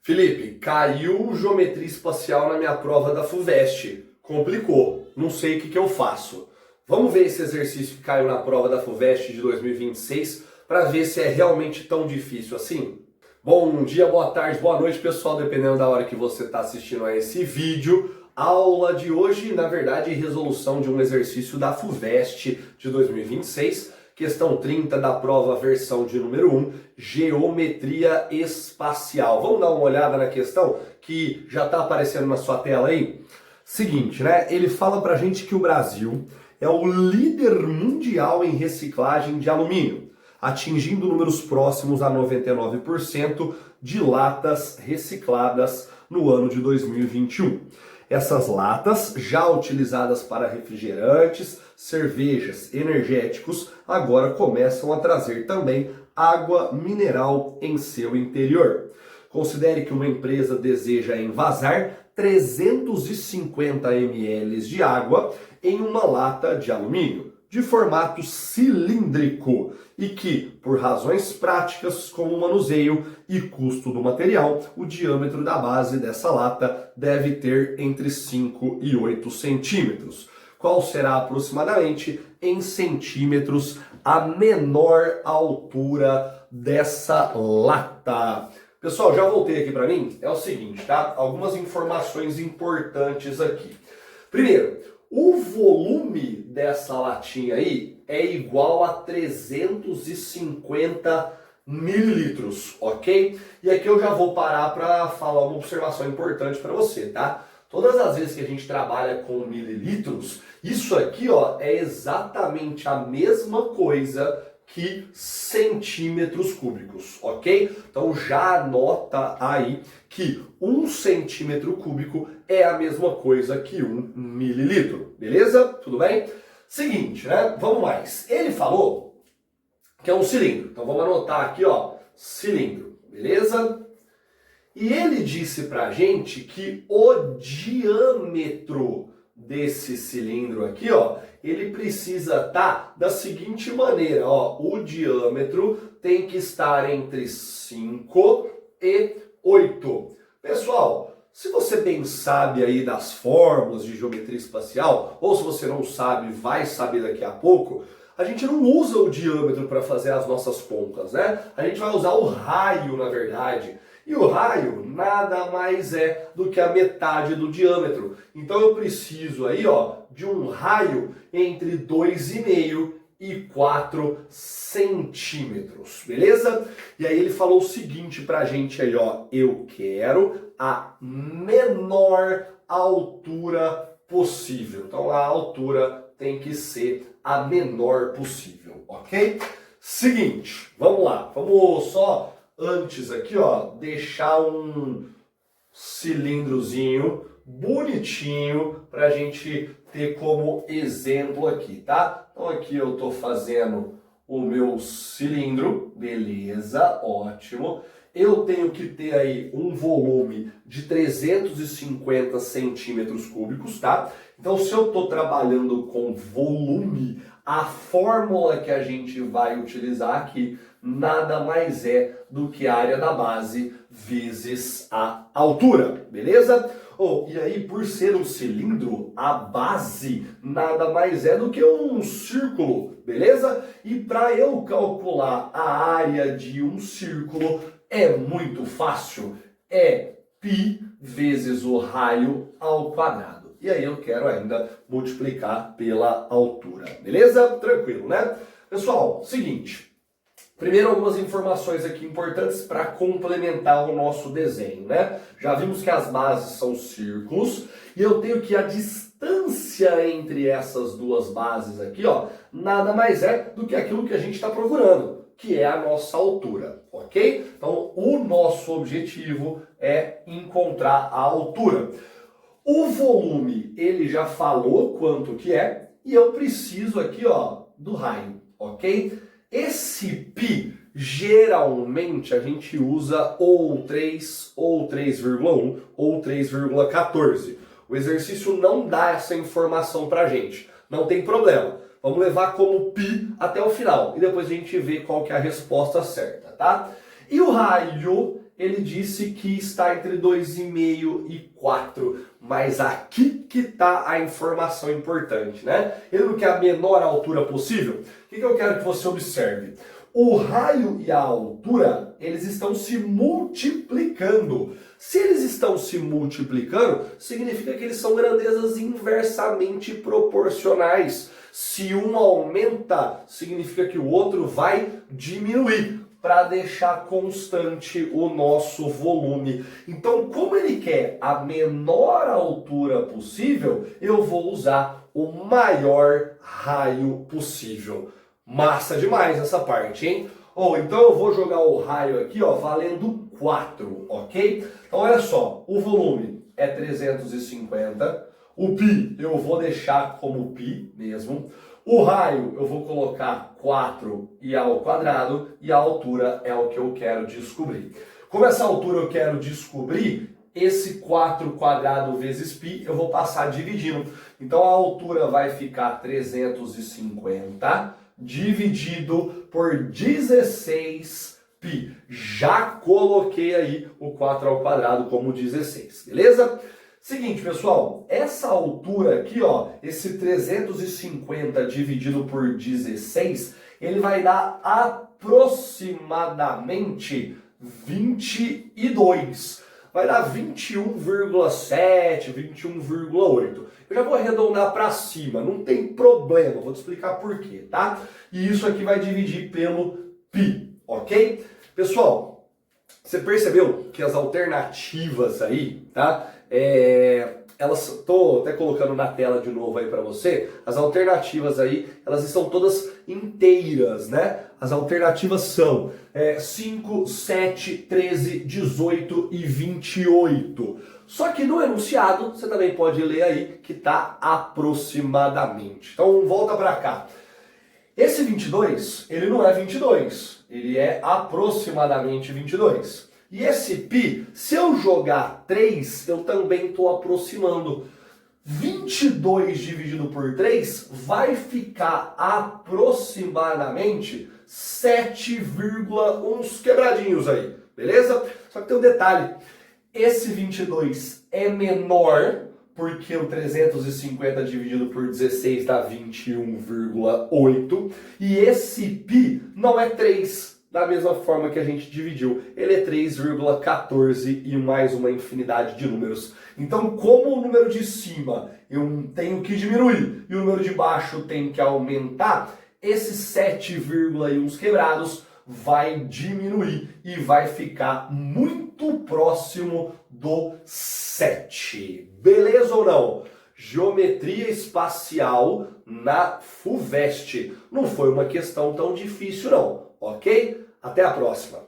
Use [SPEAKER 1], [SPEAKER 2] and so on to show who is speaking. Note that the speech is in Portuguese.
[SPEAKER 1] Felipe, caiu geometria espacial na minha prova da FUVEST. Complicou, não sei o que eu faço. Vamos ver esse exercício que caiu na prova da FUVEST de 2026 para ver se é realmente tão difícil assim. Bom dia, boa tarde, boa noite, pessoal, dependendo da hora que você está assistindo a esse vídeo. A aula de hoje, na verdade, é resolução de um exercício da FUVEST de 2026, questão 30 da prova versão de número 1, geometria espacial. Vamos dar uma olhada na questão que já está aparecendo na sua tela aí? Seguinte, né? Ele fala pra gente que o Brasil é o líder mundial em reciclagem de alumínio, atingindo números próximos a 99% de latas recicladas no ano de 2021. Essas latas, já utilizadas para refrigerantes, cervejas, energéticos, agora começam a trazer também água mineral em seu interior. Considere que uma empresa deseja envasar 350 ml de água em uma lata de alumínio, de formato cilíndrico, e que, por razões práticas como o manuseio e custo do material, o diâmetro da base dessa lata deve ter entre 5 e 8 centímetros. Qual será aproximadamente, em centímetros, a menor altura dessa lata? Pessoal, já voltei aqui para mim? É o seguinte, tá? Algumas informações importantes aqui. Primeiro, o volume dessa latinha aí é igual a 350 mililitros, ok? E aqui eu já vou parar para falar uma observação importante para você, tá? Todas as vezes que a gente trabalha com mililitros, isso aqui, ó, é exatamente a mesma coisa que centímetros cúbicos, ok? Então já anota aí que 1 centímetro cúbico é a mesma coisa que 1 mililitro, beleza? Tudo bem? Seguinte, né? Vamos mais. Ele falou que é um cilindro, então vamos anotar aqui, ó, cilindro, beleza? E ele disse pra gente que o diâmetro desse cilindro aqui, ó, ele precisa estar da seguinte maneira, ó, o diâmetro tem que estar entre 5 e 8. Pessoal, se você bem sabe aí das fórmulas de geometria espacial, ou se você não sabe, vai saber daqui a pouco, a gente não usa o diâmetro para fazer as nossas contas, né? A gente vai usar o raio, na verdade. E o raio nada mais é do que a metade do diâmetro. Então eu preciso aí, ó, de um raio entre 2,5 e 4 centímetros, beleza? E aí ele falou o seguinte pra gente aí, ó, eu quero a menor altura possível. Então a altura tem que ser a menor possível, ok? Seguinte, vamos lá, vamos só... Antes aqui, ó, deixar um cilindrozinho bonitinho para a gente ter como exemplo aqui, tá? Então aqui eu tô fazendo o meu cilindro, beleza, ótimo. Eu tenho que ter aí um volume de 350 centímetros cúbicos, tá? Então se eu tô trabalhando com volume, a fórmula que a gente vai utilizar aqui nada mais é do que a área da base vezes a altura, beleza? E aí, por ser um cilindro, a base nada mais é do que um círculo, beleza? E para eu calcular a área de um círculo é muito fácil, é π vezes o raio ao quadrado. E aí eu quero ainda multiplicar pela altura, beleza? Tranquilo, né? Pessoal, seguinte... Primeiro, algumas informações aqui importantes para complementar o nosso desenho, né? Já vimos que as bases são círculos e eu tenho que a distância entre essas duas bases aqui, ó, nada mais é do que aquilo que a gente está procurando, que é a nossa altura, ok? Então, o nosso objetivo é encontrar a altura. O volume, ele já falou quanto que é e eu preciso aqui, ó, do raio, ok? Esse π, geralmente a gente usa ou 3, ou 3,1, ou 3,14. O exercício não dá essa informação pra gente, não tem problema. Vamos levar como π até o final e depois a gente vê qual que é a resposta certa, tá? E o raio, ele disse que está entre 2,5 e 4, mas aqui que está a informação importante, né? Ele não quer a menor altura possível. O que eu quero que você observe? O raio e a altura, eles estão se multiplicando. Se eles estão se multiplicando, significa que eles são grandezas inversamente proporcionais. Se um aumenta, significa que o outro vai diminuir, para deixar constante o nosso volume. Então, como ele quer a menor altura possível, eu vou usar o maior raio possível. Massa demais essa parte, hein? Então eu vou jogar o raio aqui, ó, valendo 4, ok? Então olha só, o volume é 350, o π eu vou deixar como π mesmo, o raio eu vou colocar 4i ao quadrado e a altura é o que eu quero descobrir. Como essa altura eu quero descobrir, esse 4 quadrado vezes π eu vou passar dividindo. Então a altura vai ficar 350 dividido por 16π. Já coloquei aí o 4 ao quadrado como 16, beleza? Seguinte, pessoal, essa altura aqui, ó, esse 350 dividido por 16, ele vai dar aproximadamente 22. Vai dar 21,7, 21,8. Eu já vou arredondar para cima, não tem problema, vou te explicar por quê, tá? E isso aqui vai dividir pelo π, ok? Pessoal, você percebeu que as alternativas aí, tá? Elas, tô até colocando na tela de novo aí para você, as alternativas aí, elas estão todas inteiras, né? As alternativas são 5, 7, 13, 18 e 28. Só que no enunciado, você também pode ler aí que tá aproximadamente. Então volta para cá. Esse 22, ele não é 22, ele é aproximadamente 22. E esse π, se eu jogar 3, eu também estou aproximando. 22 dividido por 3 vai ficar aproximadamente 7,1 quebradinhos aí, beleza? Só que tem um detalhe, esse 22 é menor, porque o 350 dividido por 16 dá 21,8, e esse π não é 3. Da mesma forma que a gente dividiu, ele é 3,14 e mais uma infinidade de números. Então, como o número de cima eu tenho que diminuir e o número de baixo tem que aumentar, esses 7,1 quebrados vai diminuir e vai ficar muito próximo do 7. Beleza ou não? Geometria espacial na FUVEST. Não foi uma questão tão difícil não, ok? Até a próxima!